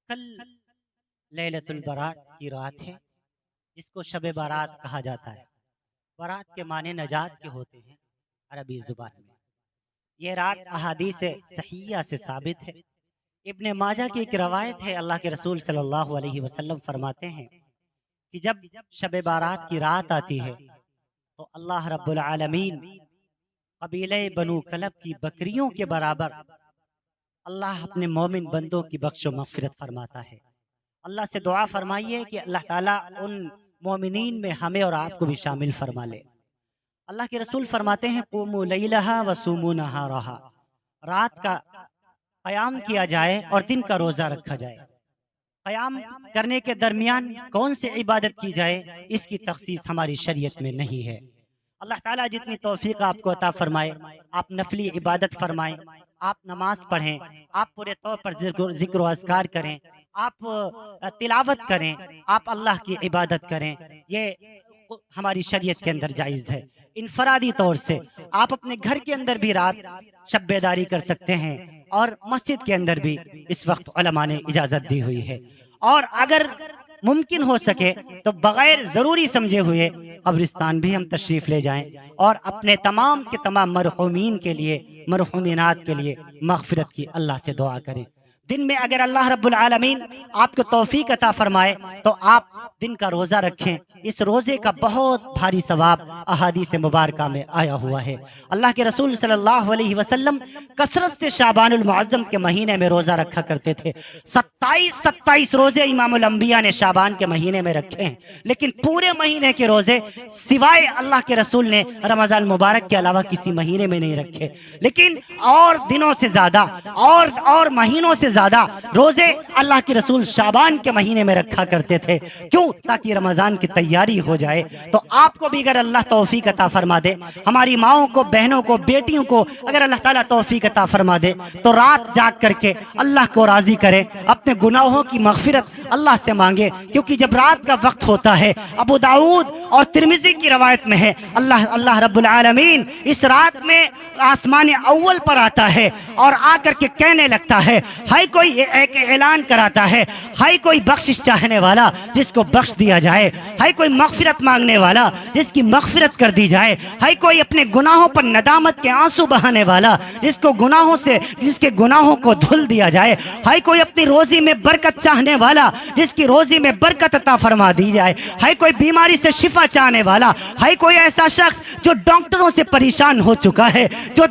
کل لیلۃ البرات کی رات ہے جس کو شب بارات کہا جاتا ہے۔ برات کے معنی نجات کے ہوتے ہیں عربی زبان میں۔ یہ رات احادیث صحیحہ سے ثابت ہے۔ ابن ماجہ کی ایک روایت ہے، اللہ کے رسول صلی اللہ علیہ وسلم فرماتے ہیں کہ جب شب بارات کی رات آتی ہے تو اللہ رب العالمین قبیلہ بنو کلب کی بکریوں کے برابر اللہ اپنے مومن بندوں کی بخش و مغفرت فرماتا ہے۔ اللہ سے دعا فرمائیے کہ اللہ تعالیٰ ان مومنین میں ہمیں اور آپ کو بھی شامل فرما لے۔ اللہ کے رسول فرماتے ہیں قوموا لیلہا وصوموا نہارہا، رات کا قیام کیا جائے اور دن کا روزہ رکھا جائے۔ قیام کرنے کے درمیان کون سی عبادت کی جائے اس کی تخصیص ہماری شریعت میں نہیں ہے۔ اللہ تعالیٰ جتنی توفیق آپ کو عطا فرمائے، آپ نفلی عبادت فرمائیں، آپ نماز پڑھیں، آپ پورے طور پر ذکر و اذکار کریں، آپ تلاوت کریں، آپ اللہ کی عبادت کریں، یہ ہماری شریعت کے اندر جائز ہے۔ انفرادی طور سے آپ اپنے گھر کے اندر بھی رات شب بیداری کر سکتے ہیں، اور مسجد کے اندر بھی اس وقت علماء نے اجازت دی ہوئی ہے۔ اور اگر ممکن ہو سکے تو بغیر ضروری سمجھے ہوئے قبرستان بھی ہم تشریف لے جائیں اور اپنے تمام کے تمام مرحومین کے لیے، مرحومینات کے لیے مغفرت کی اللہ سے دعا کریں۔ دن میں اگر اللہ رب العالمین آپ کو توفیق عطا فرمائے تو آپ دن کا روزہ رکھیں۔ اس روزے کا بہت بھاری ثواب احادیث مبارکہ میں آیا ہوا ہے۔ اللہ کے رسول صلی اللہ علیہ وسلم کثرت سے شعبان المعظم کے مہینے میں روزہ رکھا کرتے تھے۔ 27 روزے امام الانبیاء نے شعبان کے مہینے میں رکھے ہیں، لیکن پورے مہینے کے روزے سوائے اللہ کے رسول نے رمضان مبارک کے علاوہ کسی مہینے میں نہیں رکھے۔ لیکن اور دنوں سے زیادہ اور مہینوں سے زیادہ روزے اللہ کے رسول شعبان کے مہینے میں رکھا کرتے تھے۔ کیوں؟ تاکہ رمضان کی تیاری ہو جائے۔ تو آپ کو بھی اگر اللہ توفیق عطا فرما دے، ہماری ماؤں کو، بہنوں کو، بیٹیوں کو اگر اللہ تعالیٰ توفیق عطا فرما دے تو رات جاگ کر کے اللہ کو راضی کرے، اپنے گناہوں کی مغفرت اللہ سے مانگے، کیونکہ جب رات کا وقت ہوتا ہے، ابو داؤد اور ترمذی کی روایت میں ہے، اللہ رب العالمین اس رات میں آسمان اول پر آتا ہے اور آ کر کے کہنے لگتا ہے، ہائی کوئی ایک اعلان کراتا ہے، ہائی کوئی بخشش چاہنے والا جس کو بخش دیا جائے، ہائی کوئی مغفرت مانگنے والا جس کی مغفرت کر دی جائے، ہائی کوئی اپنے گناہوں پر ندامت کے آنسو بہانے والا جس کے گناہوں کو دھل دیا جائے، ہائی کوئی اپنی روزی میں برکت چاہنے والا جس کی روزی میں برکت عطا فرما دی جائے، ہائی کوئی بیماری سے شفا چاہنے والا، ہائی کوئی ایسا شخص جو ڈاکٹروں سے پریشان ہو چکا ہے، جو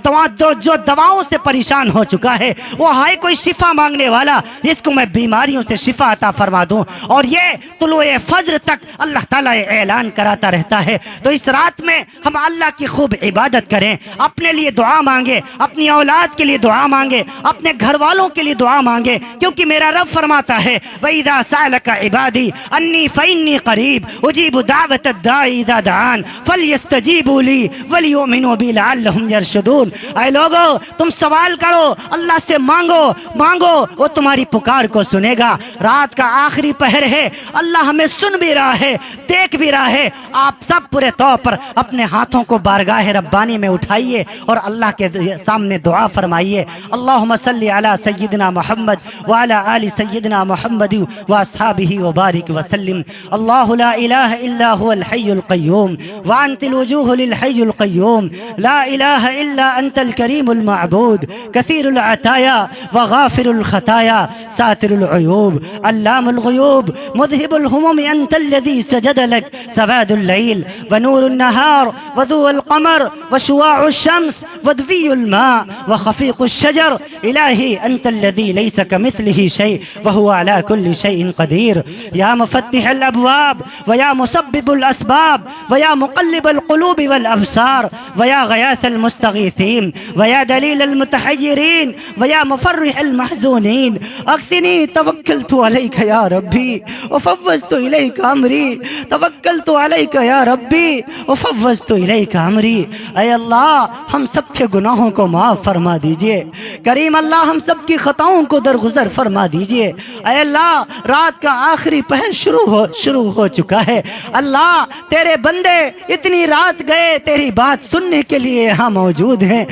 دواؤں سے پریشان ہو چکا ہے، وہ ہائی کوئی شفا مانگنے والا جس کو میں بیماریوں سے شفا عطا فرما دوں۔ اور یہ طلوع فجر تک اللہ تعالیٰ اعلان کراتا رہتا ہے۔ تو اس رات میں ہم اللہ کی خوب عبادت کریں، اپنے لیے دعا مانگے، اپنی اولاد کے لیے دعا مانگے، اپنے گھر والوں کے لیے دعا مانگے، کیونکہ میرا رب فرماتا ہے وَإِذَا سَأَلَكَ عِبَادِي أَنِّي فَإِنِّي قَرِيبٌ أُجِيبُ دَعْوَةَ الدَّاعِ إِذَا دَعَانِ فَلْيَسْتَجِيبُوا لِي وَلْيُؤْمِنُوا بِي لَعَلَّهُمْ يَرْشُدُونَ۔ اے لوگو، تم سوال کرو، اللہ سے مانگو، وہ تمہاری پکار کو سنے گا۔ رات کا آخری پہر ہے، اللہ ہمیں سن بھی رہا ہے، دیکھ بھی رہا ہے۔ آپ سب پورے طور پر اپنے ہاتھوں کو بارگاہ ربانی میں اٹھائیے اور اللہ کے سامنے دعا فرمائیے۔ اللہم صلی علی سیدنا محمد وعلی آل سیدنا محمد واصحابہ وبارک وسلم۔ اللہ لا الہ الا هو الحی القیوم وانت الوجوہ للحی القیوم، لا الہ الا انت الکریم المعبود، کثیر العطایا وغافر الخطایا، ساتر العیوب، علام الغیوب، مذہب الہموم، انت الذی سجد لک سواد اللیل ونور النہار وضوء القمر وشواع الشمس ودوی الماء وخفیق الشجر، الہی انت الذی لیس کمثلہ شیء وہو علی کل شیء قدیر، یا مفتح الابواب ویا مسبب الاسباب ویا مقلب القلوب والابصار ویا غیاث المستغیثین ویا دلیل المتحیرین ویا مفرح المحزونین، اغثنی توکلت علیک یا ربی وفوضت الیک امری، توکلت توکلت علیک یا ربی وفوضت الیک امری۔ اے اللہ ہم سب کے گناہوں کو معاف فرما دیجئے، کریم اللہ ہم سب کی خطاؤں کو درگزر فرما دیجئے۔ اے اللہ رات کا آخری پہر شروع ہو چکا ہے، اللہ تیرے بندے اتنی رات گئے تیری بات سننے کے لیے یہاں موجود ہیں،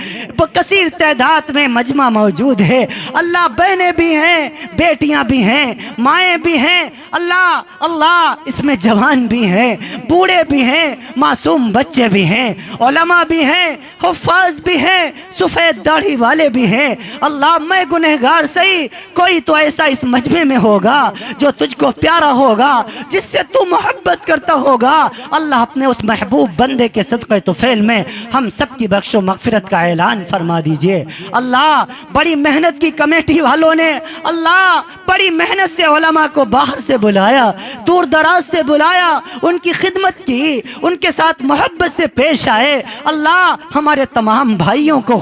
کثیر تعداد میں مجمع موجود ہے، اللہ بہنیں بھی ہیں، بیٹیاں بھی ہیں، مائیں بھی ہیں، اللہ اس میں جوان بھی ہیں، بوڑھے بھی ہیں، معصوم بچے بھی ہیں، علماء بھی ہیں، حفاظ بھی ہیں، سفید داڑھی والے بھی ہیں۔ اللہ میں گنہگار صحیح، کوئی تو ایسا اس مجمع میں ہوگا جو تجھ کو پیارا ہوگا، جس سے تو محبت کرتا ہوگا، اللہ اپنے اس محبوب بندے کے صدقہ طفیل میں ہم سب کی بخش و مغفرت کا اعلان فرما دیجئے۔ اللہ بڑی محنت کی کمیٹی والوں نے اللہ بڑی محنت سے علماء کو باہر سے بلایا، دور دراز سے بلایا، ان کی خدمت کی، ان کے ساتھ محبت سے پیش آئے۔ اللہ ہمارے تمام بھائیوں کو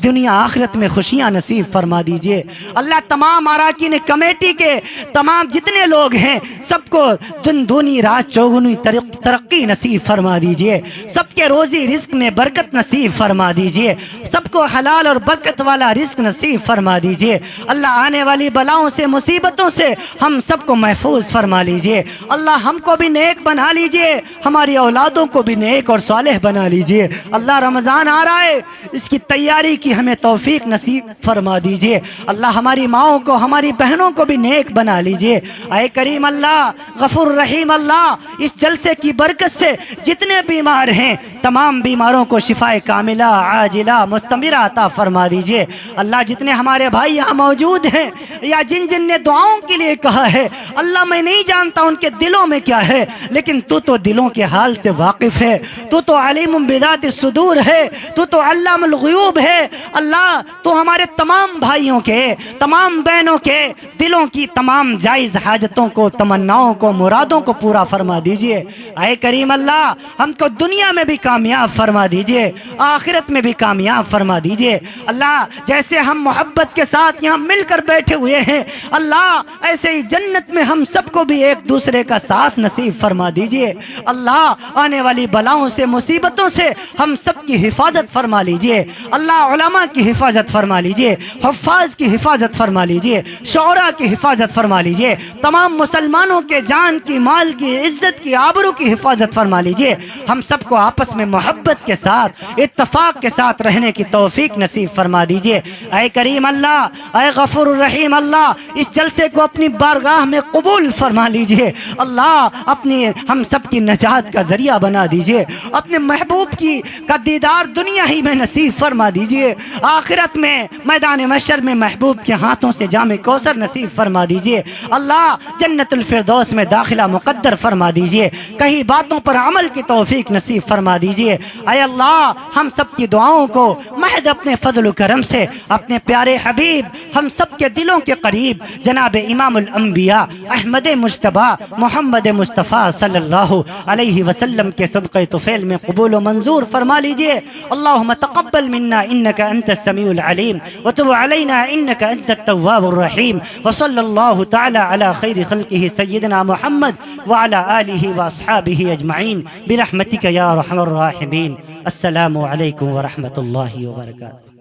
دنیا آخرت میں خوشیاں نصیب فرما دیجئے۔ اللہ تمام اراکین کمیٹی کے تمام جتنے لوگ ہیں سب کو دن دونی رات چوگنی ترقی نصیب فرما دیجئے، سب کے روزی رزق میں برکت نصیب فرما دیجئے، سب کو حلال اور برکت والا رزق نصیب فرما دیجئے۔ اللہ آنے والی بلاؤں سے مصیبتوں سے ہم سب کو محفوظ فرما لیجئے۔ اللہ ہم کو بھی نیک بنا لیجئے، ہماری اولادوں کو بھی نیک اور صالح بنا لیجئے۔ اللہ رمضان آ رہا ہے، اس کی تیاری کی ہمیں توفیق نصیب فرما دیجئے۔ اللہ ہماری ماؤں کو ہماری بہنوں کو بھی نیک بنا لیجئے۔ اے کریم اللہ غفور رحیم اللہ اس جلسے کی برکت سے جتنے بیمار ہیں تمام بیماروں کو شفاء کاملہ عاجلہ مستمرہ عطا فرما دیجئے۔ اللہ جتنے ہمارے بھائی یہاں موجود ہیں یا جن نے دعاؤں کے لیے کہا ہے، اللہ میں نہیں جانتا ان کے دلوں میں کیا ہے، لیکن تو دلوں کے حال سے واقف ہے، تو علیم بذات الصدور ہے، تو علام الغیوب ہے۔ اللہ تو ہمارے تمام بھائیوں کے تمام بہنوں کے دلوں کی تمام جائز حاجتوں کو تمناؤں کو مرادوں کو پورا فرما دیجئے۔ اے کریم اللہ ہم کو دنیا میں بھی کامیاب فرما دیجئے، آخرت میں بھی کامیاب فرما دیجئے۔ اللہ جیسے ہم محبت کے ساتھ یہاں مل کر بیٹھے ہوئے ہیں، اللہ ایسے ہی جنت میں ہم سب کو بھی ایک دوسرے کا ساتھ نصیب فرما دیجئے۔ اللہ آنے والی بلاؤں سے مصیبتوں سے ہم سب کی حفاظت فرما لیجئے۔ اللہ علماء کی حفاظت فرما لیجئے، حفاظ کی حفاظت فرما لیجئے، شعراء کی حفاظت فرما لیجئے، تمام مسلمانوں کے جان کی مال کی عزت کی آبرو کی حفاظت فرما لیجئے۔ ہم سب کو آپس میں محبت کے ساتھ اتفاق کے ساتھ رہنے کی توفیق نصیب فرما دیجئے۔ اے کریم اللہ اے غفور الرحیم اللہ اس جلسے کو اپنی بارگاہ میں قبول فرما لیجئے۔ اللہ اپنی ہم سب کی نجات کا ذریعہ بنا دیجئے، اپنے محبوب کی کا دیدار دنیا ہی میں نصیب فرما دیجئے، آخرت میں میدان محشر میں محبوب کے ہاتھوں سے جام کوثر نصیب فرما دیجئے۔ اللہ جنت الفردوس میں داخلہ مقدر فرما دیجئے، کئی باتوں پر عمل کی توفیق نصیب فرما دیجئے۔ اے اللہ ہم سب کی دعاؤں کو محض اپنے فضل و کرم سے اپنے پیارے حبیب ہم سب کے دلوں کے قریب جناب امام الانبیاء احمد مجتبی محمد مصطفیٰ صلی اللہ علیہ وسلم کے صدقہ طفیل میں قبول و منظور فرما لیجئے۔ اللہم تقبل منا انک انت السمیع العلیم وتب علینا انک انت التواب الرحیم وصلی اللہ تعالی علی خیر خلقہ سیدنا محمد وعلی آلہ واصحابہ اجمعین برحمتک یا ارحم الراحمین۔ السلام علیکم ورحمۃ اللہ وبرکاتہ۔